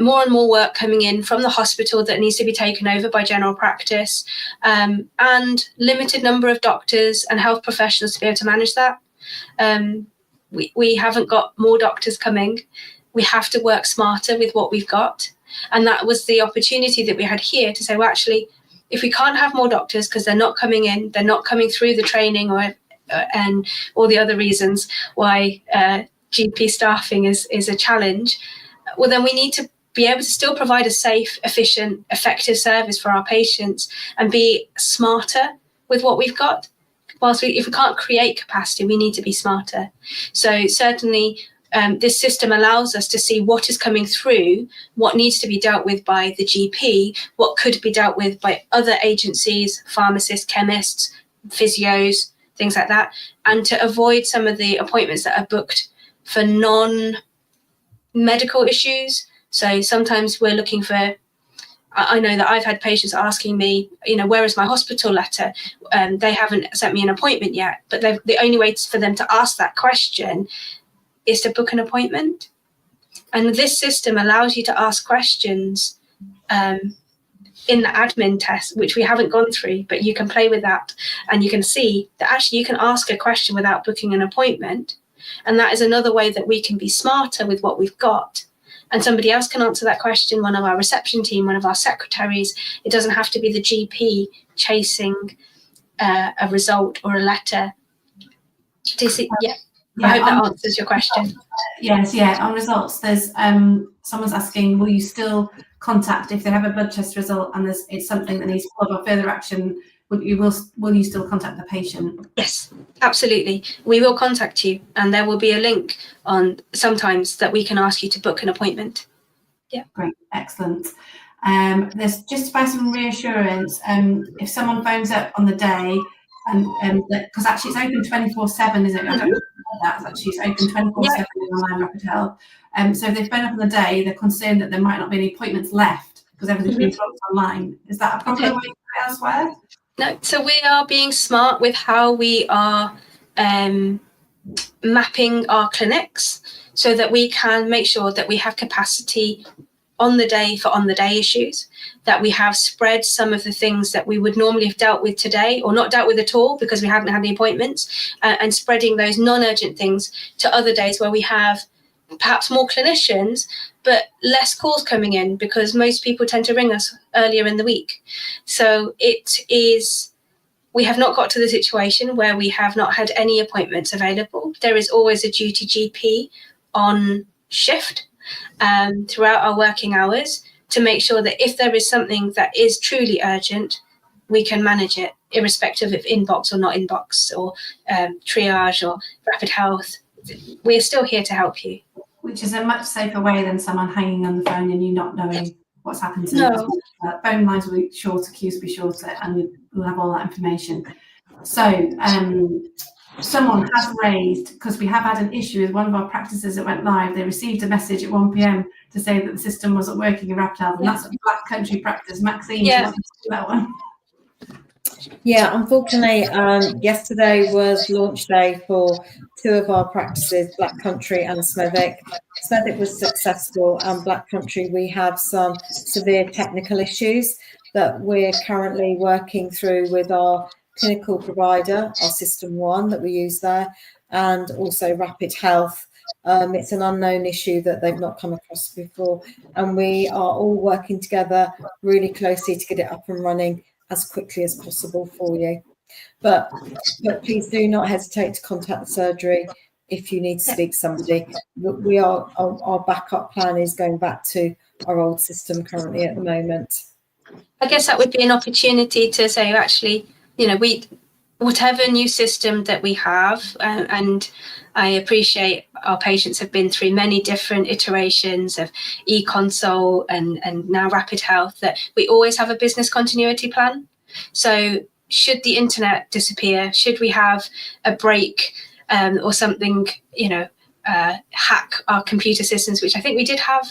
more and more work coming in from the hospital that needs to be taken over by general practice, and limited number of doctors and health professionals to be able to manage that. We haven't got more doctors coming. We have to work smarter with what we've got. And that was the opportunity that we had here to say, well, actually, if we can't have more doctors because they're not coming in, they're not coming through the training and all the other reasons why GP staffing is a challenge, well, then we need to be able to still provide a safe, efficient, effective service for our patients and be smarter with what we've got. If we can't create capacity, we need to be smarter. So certainly this system allows us to see what is coming through, what needs to be dealt with by the GP, what could be dealt with by other agencies, pharmacists, chemists, physios, things like that, and to avoid some of the appointments that are booked for non-medical issues. So sometimes we're looking for, I know that I've had patients asking me, where is my hospital letter? They haven't sent me an appointment yet, but the only way for them to ask that question is to book an appointment. And this system allows you to ask questions in the admin test, which we haven't gone through, but you can play with that and you can see that actually you can ask a question without booking an appointment. And that is another way that we can be smarter with what we've got. And somebody else can answer that question, one of our reception team, one of our secretaries. It doesn't have to be the GP chasing a result or a letter. Do you see? Yeah. I hope that answers your question. Yes, yeah. On results, there's someone's asking, will you still contact if they have a blood test result and it's something that needs followed or further action? Will you still contact the patient? Yes, absolutely. We will contact you, and there will be a link on sometimes that we can ask you to book an appointment. Yeah. Great, excellent. There's just about some reassurance. If someone phones up on the day and because actually it's open 24/7, isn't it? I don't know that it's open 24/7 in online Rapid Health. So if they phone up in the day, they're concerned that there might not be any appointments left because everything's been booked online. Is that a problem elsewhere? No, so we are being smart with how we are mapping our clinics so that we can make sure that we have capacity on the day for on the day issues, that we have spread some of the things that we would normally have dealt with today or not dealt with at all because we haven't had any appointments, and spreading those non-urgent things to other days where we have perhaps more clinicians but less calls coming in because most people tend to ring us earlier in the week. So we have not got to the situation where we have not had any appointments available. There is always a duty GP on shift throughout our working hours to make sure that if there is something that is truly urgent, we can manage it, irrespective of inbox or not inbox, or triage or Rapid Health. We're still here to help you. Which is a much safer way than someone hanging on the phone and you not knowing what's happened to them. Phone lines will be shorter, queues will be shorter, and we'll have all that information. So someone has raised, because we have had an issue with one of our practices that went live, they received a message at 1 p.m. to say that the system wasn't working in Rapid Health, and that's a Black Country practice. Maxine, do you want to do that one? Yeah, unfortunately, yesterday was launch day for 2 of our practices, Black Country and Smethwick. Smethwick was successful, and Black Country, we have some severe technical issues that we're currently working through with our clinical provider, our System 1 that we use there, and also Rapid Health. It's an unknown issue that they've not come across before, and we are all working together really closely to get it up and running as quickly as possible for you. But please do not hesitate to contact the surgery if you need to speak to somebody. We are, our backup plan is going back to our old system currently at the moment. I guess that would be an opportunity to say, actually, whatever new system that we have, and I appreciate our patients have been through many different iterations of e-consult and now Rapid Health, that we always have a business continuity plan. So should the internet disappear, should we have a break or something, hack our computer systems, which I think we did have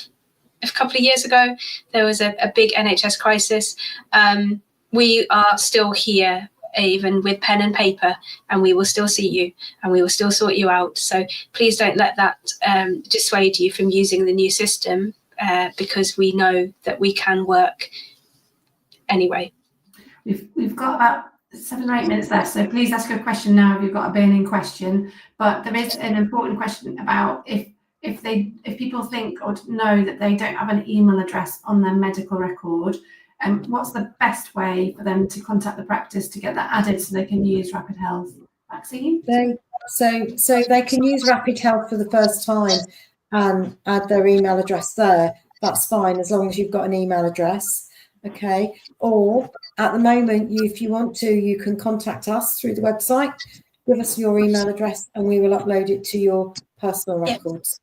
a couple of years ago, there was a big NHS crisis. We are still here, even with pen and paper, and we will still see you and we will still sort you out. So please don't let that dissuade you from using the new system, because we know that we can work anyway. We've got about 7 or 8 minutes left, so please ask your question now if you've got a burning question. But there is an important question about if people think or know that they don't have an email address on their medical record, what's the best way for them to contact the practice to get that added so they can use Rapid Health? Maxine? So they can use Rapid Health for the first time and add their email address there. That's fine, as long as you've got an email address. Okay. Or at the moment, if you want to, you can contact us through the website, give us your email address, and we will upload it to your personal records.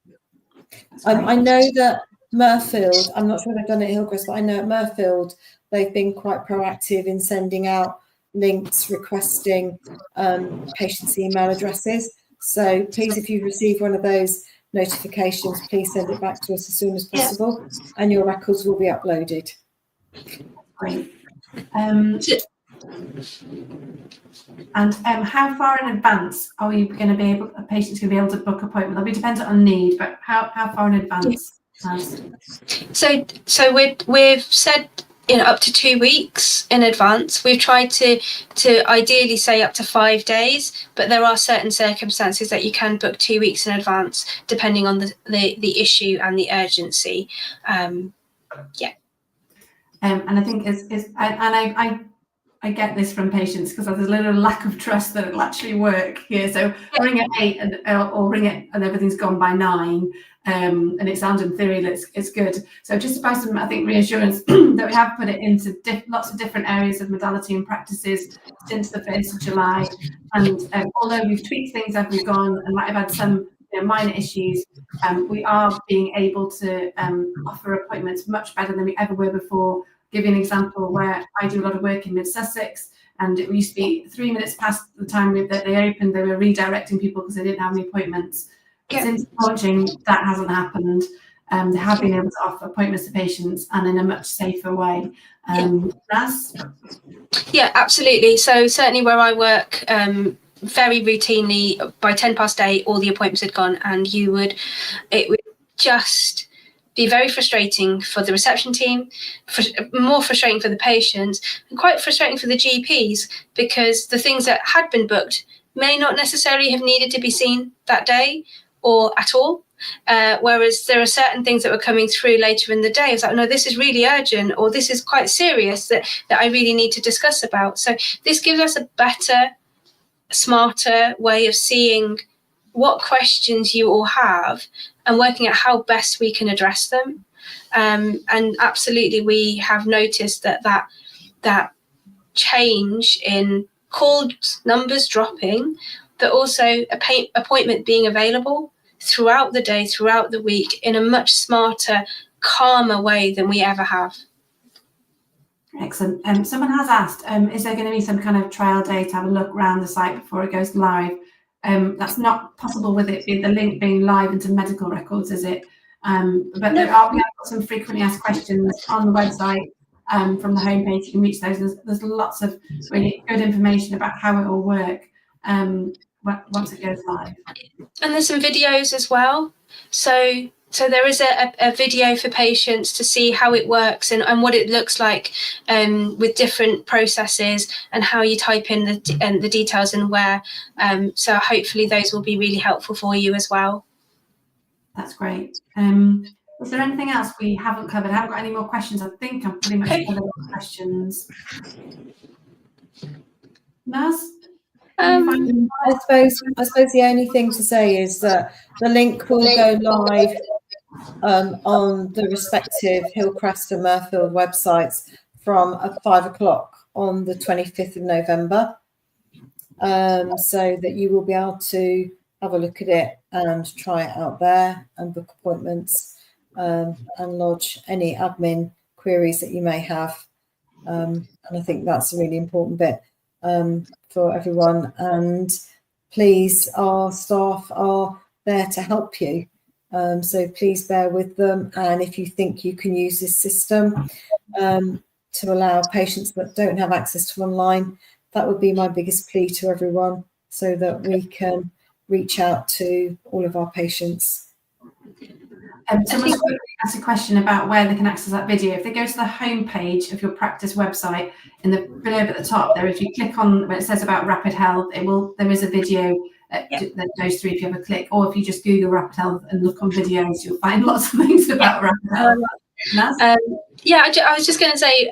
I know that Murfield, I'm not sure they've done it at Hillcrest, but I know at Murfield they've been quite proactive in sending out links requesting patients' email addresses. So please, if you receive one of those notifications, please send it back to us as soon as possible, and your records will be uploaded. Great. And how far in advance are we going to be able? A patient's going to be able to book appointment? That'll be dependent on need, but how far in advance? So we've said up to 2 weeks in advance. We've tried to ideally say up to 5 days, but there are certain circumstances that you can book 2 weeks in advance, depending on the issue and the urgency. And I think I get this from patients because there's a little lack of trust that it'll actually work here. So ring at 8 or ring it and everything's gone by 9, and it sounds in theory that it's good. So just to buy some, I think, reassurance that we have put it into lots of different areas of modality and practices since the 1st of July. And although we've tweaked things as we've gone and might have had some minor issues, we are being able to offer appointments much better than we ever were before. give you an example where I do a lot of work in Mid-Sussex, and it used to be 3 minutes past the time that they opened, they were redirecting people because they didn't have any appointments. But since launching, that hasn't happened. They have been able to offer appointments to patients and in a much safer way. Naz? Yeah, absolutely. So certainly where I work, very routinely by 8:10, all the appointments had gone, and it would just be very frustrating for the reception team, more frustrating for the patients, and quite frustrating for the GPs, because the things that had been booked may not necessarily have needed to be seen that day or at all. Whereas there are certain things that were coming through later in the day. It's like, no, this is really urgent, or this is quite serious that I really need to discuss about. So this gives us a better, smarter way of seeing what questions you all have and working out how best we can address them. And absolutely, we have noticed that change in called numbers dropping, but also appointment being available throughout the day, throughout the week, in a much smarter, calmer way than we ever have. Excellent. Someone has asked, is there going to be some kind of trial day to have a look around the site before it goes live? That's not possible with it, the link being live into medical records, is it? But we have got some frequently asked questions on the website from the homepage. You can reach those. There's lots of really good information about how it will work once it goes live. And there's some videos as well. So there is a video for patients to see how it works and what it looks like with different processes and how you type in the details and where. So hopefully those will be really helpful for you as well. That's great. Is there anything else we haven't covered? I haven't got any more questions. I think I'm pretty much covered all the questions. Naz? I suppose the only thing to say is that the link will go live on the respective Hillcrest and Mirfield websites from 5 o'clock on the 25th of November, so that you will be able to have a look at it and try it out there and book appointments and lodge any admin queries that you may have. And I think that's a really important bit for everyone. And please, our staff are there to help you. So please bear with them. And if you think you can use this system to allow patients that don't have access to online, that would be my biggest plea to everyone, so that we can reach out to all of our patients. Someone's asked a question about where they can access that video. If they go to the homepage of your practice website, in the below at the top there, if you click on where it says about Rapid Health, there is a video that goes through if you have a click, or if you just Google Rapid Health and look on videos, you'll find lots of things about Rapid Health. I was just going to say,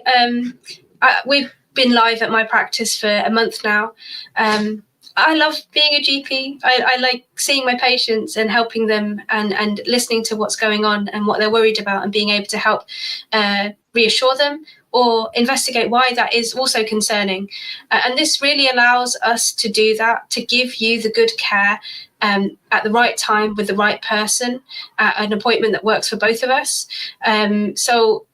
we've been live at my practice for a month now. I love being a GP. I like seeing my patients and helping them and listening to what's going on and what they're worried about, and being able to help reassure them or investigate why that is also concerning. And this really allows us to do that, to give you the good care at the right time with the right person at an appointment that works for both of us. So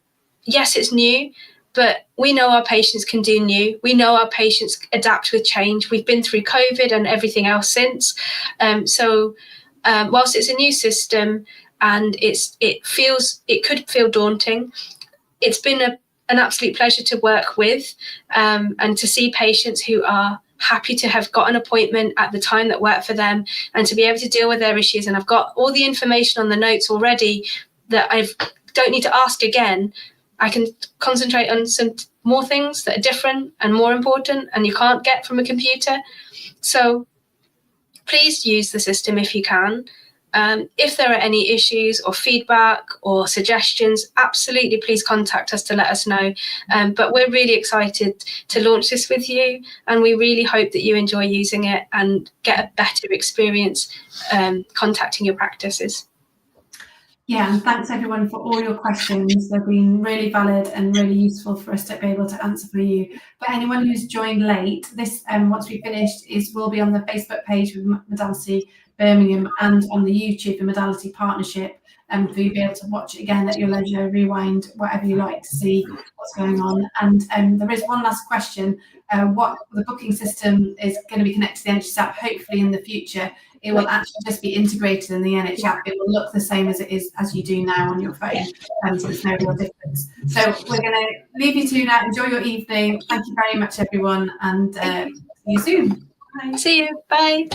yes, it's new, but we know our patients can do new. We know our patients adapt with change. We've been through COVID and everything else since. So whilst it's a new system and it could feel daunting, it's been an absolute pleasure to work with and to see patients who are happy to have got an appointment at the time that worked for them and to be able to deal with their issues. And I've got all the information on the notes already that I don't need to ask again. I can concentrate on some more things that are different and more important and you can't get from a computer. So please use the system if you can. If there are any issues or feedback or suggestions, absolutely please contact us to let us know. But we're really excited to launch this with you, and we really hope that you enjoy using it and get a better experience contacting your practices. Yeah, and thanks everyone for all your questions. They've been really valid and really useful for us to be able to answer for you. For anyone who's joined late, this once we finished will be on the Facebook page with Madalci. Birmingham and on the YouTube and Modality Partnership, for you to be able to watch it again at your leisure, rewind, whatever you like to see what's going on. And there is one last question. What the booking system is going to be connected to the NHS app, hopefully in the future, it will actually just be integrated in the NHS app. It will look the same as it is as you do now on your phone, so there's no real difference. So we're going to leave you to now. Enjoy your evening. Thank you very much, everyone, and see you soon. Bye. See you. Bye.